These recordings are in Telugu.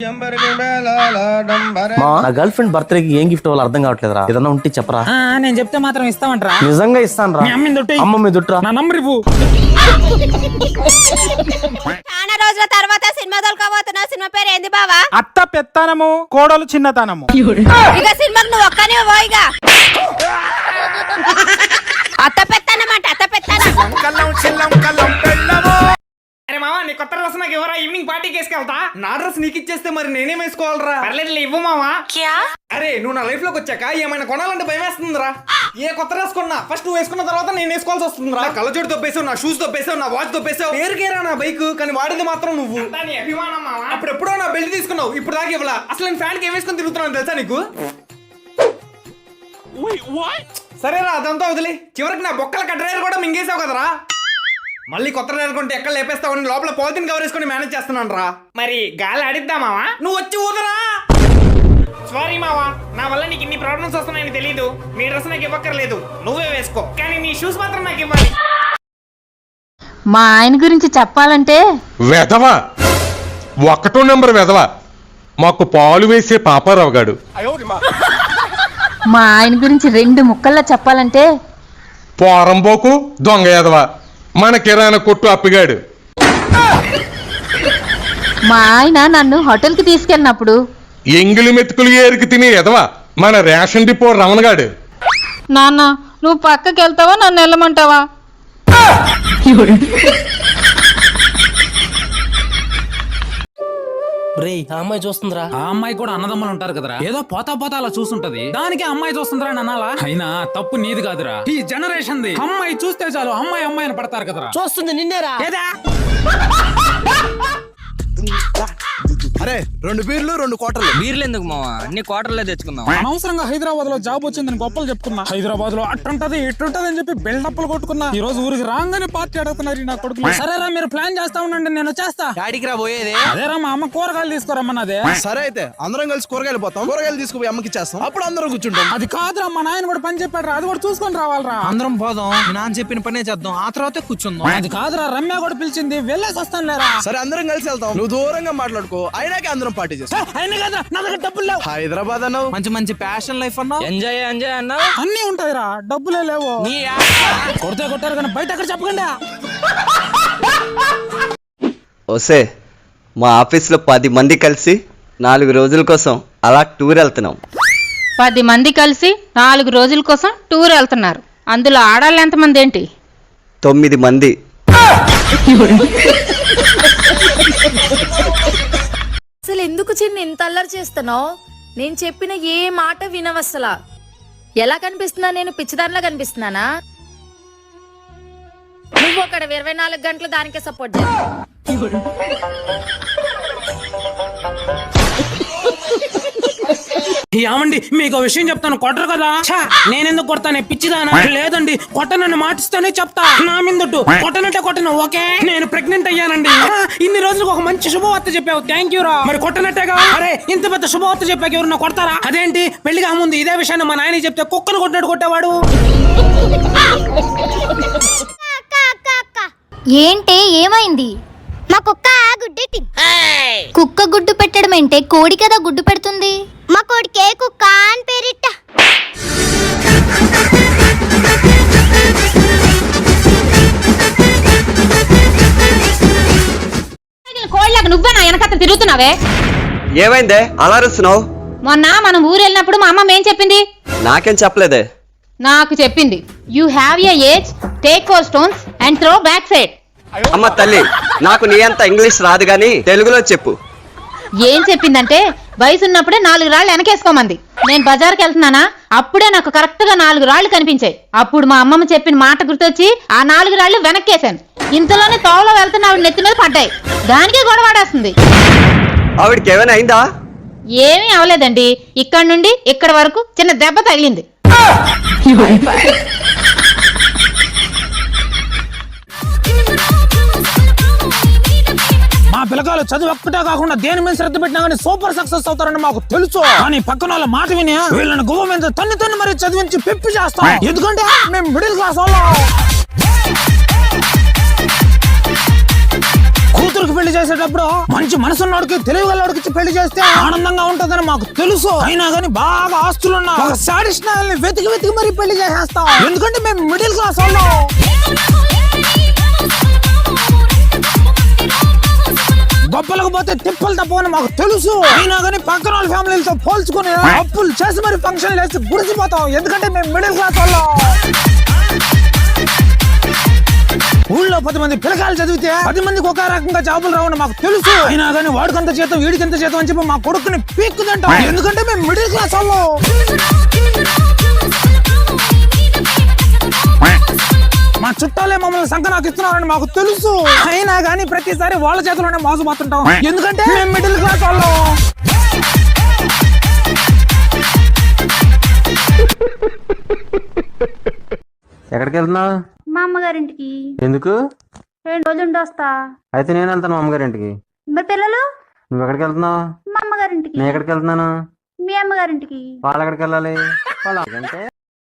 నా గర్ల్ ఫ్రెండ్ బర్త్డేకి ఏం గిఫ్ట్ ఇవ్వాలో అర్థం కావట్లేదురా. ఏదన్నా ఉంటే చెప్పరా. నేను చెప్తే మాత్రం ఇస్తామంటరా? నిజంగా ఇస్తాను రా. అమ్మ మీద దుట్రా. నా నంబర్ ఇవ్వు. చాలా రోజుల తర్వాత సినిమా దొరకబోతున్నా. సినిమా పేరు ఏంది బావా? అత్త పెత్తనము, కోడలు చిన్నతనము. ఇక సినిమాకి నువ్వు ఒక్కనే పోయిగా. అత్త పెత్తనం అంటే అత్త పెత్తనం. అరే మావా, నీ కొత్త డ్రెస్ నాకు ఎవరా? ఈవినింగ్ పార్టీకి వేసుకెళ్తా. నా డ్రెస్ నీకు ఇచ్చేస్తే మరి నేనేం వేసుకోవాలరా? పర్లేదు ఇవ్వు మావా. అరే నువ్వు నా లైఫ్ లోకి వచ్చాక ఏమైనా కొనాలంటే భయం వేస్తుందిరా. ఏ కొత్త డ్రెస్ కొన్నా ఫస్ట్ నువ్వు వేసుకున్న తర్వాత నేను వేసుకోవాల్సి వస్తుందిరా. కళ్ళజోడు తప్పేసావు, నా షూస్ తప్పేసావు, నా వాచ్ తప్పేసావు. పేరుకేరా నా బైక్, కానీ వాడింది మాత్రం నువ్వు. అప్పుడు ఎప్పుడో నా బెల్ట్ తీసుకున్నావు, ఇప్పుడు దాకా ఇవ్వలా. అసలు నేను ఫ్యాన్ కి ఏం వేసుకొని తిరుగుతున్నాను తెలుసా నీకు? సరేరా అదంతా వదిలే. చివరికి నా బొక్కల కట్రేరు కూడా మింగేసావు కదరా. మళ్ళీ కొత్త డ్రైవర్ కొంటే ఎక్కడ లేపేస్తావు? లోపల పాలిథిన్ కవర్ వేసుకొని మేనేజ్ చేస్తున్నాను రా. మరి గాలి ఆడిద్దా మావా? నువ్వు వచ్చి ఊదరా. సారీ మావా, నా వల్ల నీకు ఇన్ని ప్రాబ్లమ్స్ వస్తున్నాయని తెలీదు. నీ డ్రెస్ నాకు ఇవ్వక్కర్లేదు, నువ్వే వేసుకో. కానీ నీ షూస్ మాత్రం నాకు ఇవ్వాలి. మా ఆయన గురించి చెప్పాలంటే వెధవా, 1వ నెంబర్ వెధవా. మాకు పాలు వేసే పాపారావు గాడు. మా ఆయన గురించి 2 ముక్కల్లో చెప్పాలంటే పోరంబోకు దొంగ ఎదవా, మన కిరాణా కొట్టు అప్పిగాడు. మా ఆయన నన్ను హోటల్కి తీసుకెళ్ళినప్పుడు ఎంగిలి మెతుకులు ఏరికి తినే ఎదవా, మన రేషన్ డిపో రమణగాడు. నాన్న నువ్వు పక్కకి వెళ్తావా నన్ను వెళ్ళమంటావా? ఆ అమ్మాయి చూస్తుందిరా. ఆ అమ్మాయి కూడా అన్నదమ్ములు ఉంటారు కదరా. ఏదో పోతా పోతా అలా చూస్తుంటది, దానికి అమ్మాయి చూస్తుందిరా అనాలా? అయినా తప్పు నీది కాదురా, ఈ జనరేషన్ ది. అమ్మాయి చూస్తే చాలు అమ్మాయి అమ్మాయిని పడతారు కదరా. చూస్తుంది నిన్నేరా. అరే 2 బీర్లు 2 క్వార్టర్లు. బీర్లు ఎందుకు మావా? అన్ని క్వార్టర్లే తెచ్చుకుందాం. అనవసరంగా హైదరాబాద్ లో జాబ్ వచ్చిందని గొప్పలు చెప్పుకున్నా. హైదరాబాద్ లో అట్టుంటది ఇట్టుంటది అని చెప్పి బిల్డప్లు కొట్టుకున్నా. ఈ రోజు ఊరికి రాగానే పార్టీ అడుగుతున్నారు నా కొడుకులు. సరేరా మీరు ప్లాన్ చేస్తా ఉండండి, నేను వచ్చేస్తా. డాడీకి రా పోయేది. అదేరా మా అమ్మ కూరగాయలు తీసుకురమ్మన్నదే. సరే అయితే అందరం కలిసి కూరగాయలు పోతాం. కూరగాయలు తీసుకుపోయి అమ్మకి ఇచ్చేస్తాం, అప్పుడు అందరం కూర్చుంటాం. అది కాదురా, మా నాయన కూడా పని చెప్పాడు, అది కూడా చూసుకొని రావాలరా. అందరం పోదాం, మీ నాన్న చెప్పిన పనే చేద్దాం, ఆ తర్వాత కూర్చుందాం. అది కాదురా, రమ్య కూడా పిలిచింది, వెళ్ళేసి వస్తాను లేరా. సరే అందరం కలిసి వెళ్తాం, నువ్వు దూరంగా మాట్లాడుకో, అయినాకే అందరం పార్టీ చేస్తాం. అయినా కదా నా దగ్గర డబ్బులు లేవు. హైదరాబాద్ అన్నావు, మంచి మంచి ప్యాషన్ లైఫ్ అన్నావు, ఎంజాయ్ ఎంజాయ్ అన్నావు. అన్ని ఉంటాయిరా, డబ్బులే లేవు. కొడితే కొట్టారు కానీ బయట అక్కడ చెప్పకండి. ఓసే, మా ఆఫీస్లో 10 మంది కలిసి 4 రోజుల కోసం అలా టూర్ వెళ్తున్నాం. 10 మంది కలిసి 4 రోజుల కోసం టూర్ వెళ్తున్నారు. అందులో ఆడాళ్ళు ఎంతమంది ఏంటి? 9 మంది. అసలు ఎందుకు చిన్న ఇంత అల్లరి చేస్తున్నావు? నేను చెప్పిన ఏ మాట వినవసలా. ఎలా కనిపిస్తున్నా? నేను పిచ్చిదానిలా కనిపిస్తున్నానా? నువ్వు అక్కడ 24 గంటలు దానికే సపోర్ట్ చేస్తావు. ఏమండి మీకు విషయం చెప్తాను, కొట్టరు కదా. నేనెందుకు కొడతానే పిచ్చిదానా? లేదండి, కొట్టనని మాటిస్తానే చెప్తా. నా మీదొట్టు కొట్టనంటే కొట్టను. ఓకే, నేను ప్రెగ్నెంట్ అయ్యానండి. ఇన్ని రోజులకు ఒక మంచి శుభవార్త చెప్పావు, థ్యాంక్ యూ రా. మరి కొట్టనట్టేగా. అరే ఇంత పెద్ద శుభవార్త చెప్పాక ఎవరు కొడతారా? అదేంటి, పెళ్లిగా ముందు ఇదే విషయాన్ని మా నాయన చెప్తే కుక్కను కొట్టినట్టు కొట్టేవాడు. ఏంటే ఏమైంది? మా కుక్క గుడ్డెట్టి. కుక్క గుడ్డు పెట్టడం ఏంటే? కోడి కదా గుడ్డు పెడుతుంది. మా కోడికే కుక్క అని పేరిట్ట. కోళ్ళకి నువ్వే నా వెనకత్త తిరుగుతున్నావే. ఏమైందే అలా అరుస్తున్నావు? మొన్న మనం ఊరు వెళ్ళినప్పుడు మా అమ్మ ఏం చెప్పింది? నాకేం చెప్పలేదే. నాకు చెప్పింది, you have a age, take 4 stones and throw back side. అమ్మ తల్లి, నాకు నీ అంత ఇంగ్లీష్ రాదు గానీ తెలుగులో చెప్పు. ఏం చెప్పిందంటే వయసు ఉన్నప్పుడే 4 రాళ్ళు వెనకేసుకోమంది. నేను బజార్కి వెళ్తున్నానా, అప్పుడే నాకు కరెక్ట్ గా 4 రాళ్ళు కనిపించాయి. అప్పుడు మా అమ్మమ్మ చెప్పిన మాట గుర్తొచ్చి ఆ 4 రాళ్ళు వెనక్కేసాను. ఇంతలోనే తోవలో వెళ్తున్న ఆవిడ నెత్తి మీద పడ్డాయి. దానికే గొడవాడేస్తుంది. ఆవిడకి ఏమైనా అయిందా? ఏమీ అవలేదండి, ఇక్కడ నుండి ఇక్కడ వరకు చిన్న దెబ్బ తగిలింది. మా పిల్లకాయలు చదువు ఒక్కటే కాకుండా దేని మీద శ్రద్ధ పెట్టినా కానీ సూపర్ సక్సెస్ అవుతారని మాకు తెలుసు. కానీ పక్కన వాళ్ళ మాట విని వీళ్ళని గువ్వ మీద తన్ని మరి చదివించి పెప్పి చేస్తాం. ఎందుకంటే మేము మిడిల్ క్లాస్ వాళ్ళం. కూతురు కూతురికి పెళ్లి చేసేటప్పుడు మంచి మనసున్నోడికి తెలివిగలవాడికి ఇచ్చి పెళ్లి చేస్తే ఆనందంగా ఉంటదని మాకు తెలుసు. అయినా గానీ బాగా ఆస్తులున్న ఒక సాడిస్ట్ నాయల్ని వెతికి వెతికి మరి పెళ్లి చేసేస్తాం. ఎందుకంటే మేము మిడిల్ క్లాస్ వాళ్ళం. గొప్పలకు పోతే తిప్పలు తప్పని మాకు తెలుసు. అయినా కానీ పక్కన వాళ్ళ ఫ్యామిలీలతో పోల్చుకుని అప్పులు చేసి మరి ఫంక్షన్లు వేసి గుడిసిపోతాం. ఎందుకంటే మేము మిడిల్ క్లాస్ వాళ్ళం. ఊళ్ళో 10 మంది పిల్లకాయలు చదివితే 10 మందికి ఒక రకంగా జాబులు రావని మాకు తెలుసు. అయినా కానీ వాడికంత జీతం వీడికంత జీతం అని చెప్పి మా కొడుకుని పీక్కు తింటాం. ఎందుకంటే మేము మిడిల్ క్లాస్ వాళ్ళం. మా చుట్టాలే మమ్మల్ని సంకనాకి ఇస్తున్నారని మాకు తెలుసు. అయినా కానీ ప్రతిసారి వాళ్ళ చేతిలోనే మోసపోతుంటాం. ఎందుకంటే మేము మిడిల్ క్లాస్ వాళ్ళం. ఎక్కడికి వెళ్తున్నావు? మా అమ్మగారింటికి. ఎందుకు? 2 రోజులు ఉండి వస్తా. అయితే నేను వెళ్తాను మా అమ్మగారింటికి. మరి పిల్లలు? నువ్వు ఎక్కడికి వెళ్తున్నావు? మా అమ్మగారింటికి. నేను ఎక్కడికి వెళ్తున్నాను? మీ అమ్మగారింటికి. వాళ్ళు ఎక్కడికి వెళ్ళాలి? అంటే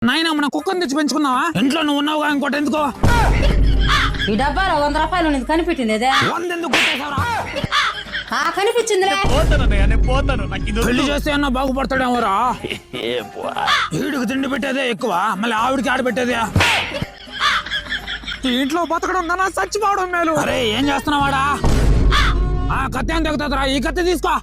నాయన మన కుక్కని తెచ్చి పెంచుకున్నావా? ఇంట్లో నువ్వు ఉన్నావుగా, ఇంకోటి ఎందుకో? ఈ డబ్బాలో 100 రూపాయలు ఉన్నది కనిపించింది. 100 ఎందుకు కొట్టేశావురా? కనిపించిందిలే. పెళ్లి చేస్తే అన్న బాగుపడతాడేమోరా. ఈడికి తిండి పెట్టేదే ఎక్కువ, మళ్ళీ ఆవిడికి ఆడ పెట్టేదే. ఈ ఇంట్లో బతకడం కన్నా చచ్చిపోవడం మేలు. అరే ఏం చేస్తున్నావాడా? ఆ కత్తి ఏం తెగుతుందిరా? ఈ కత్తి తీసుకో.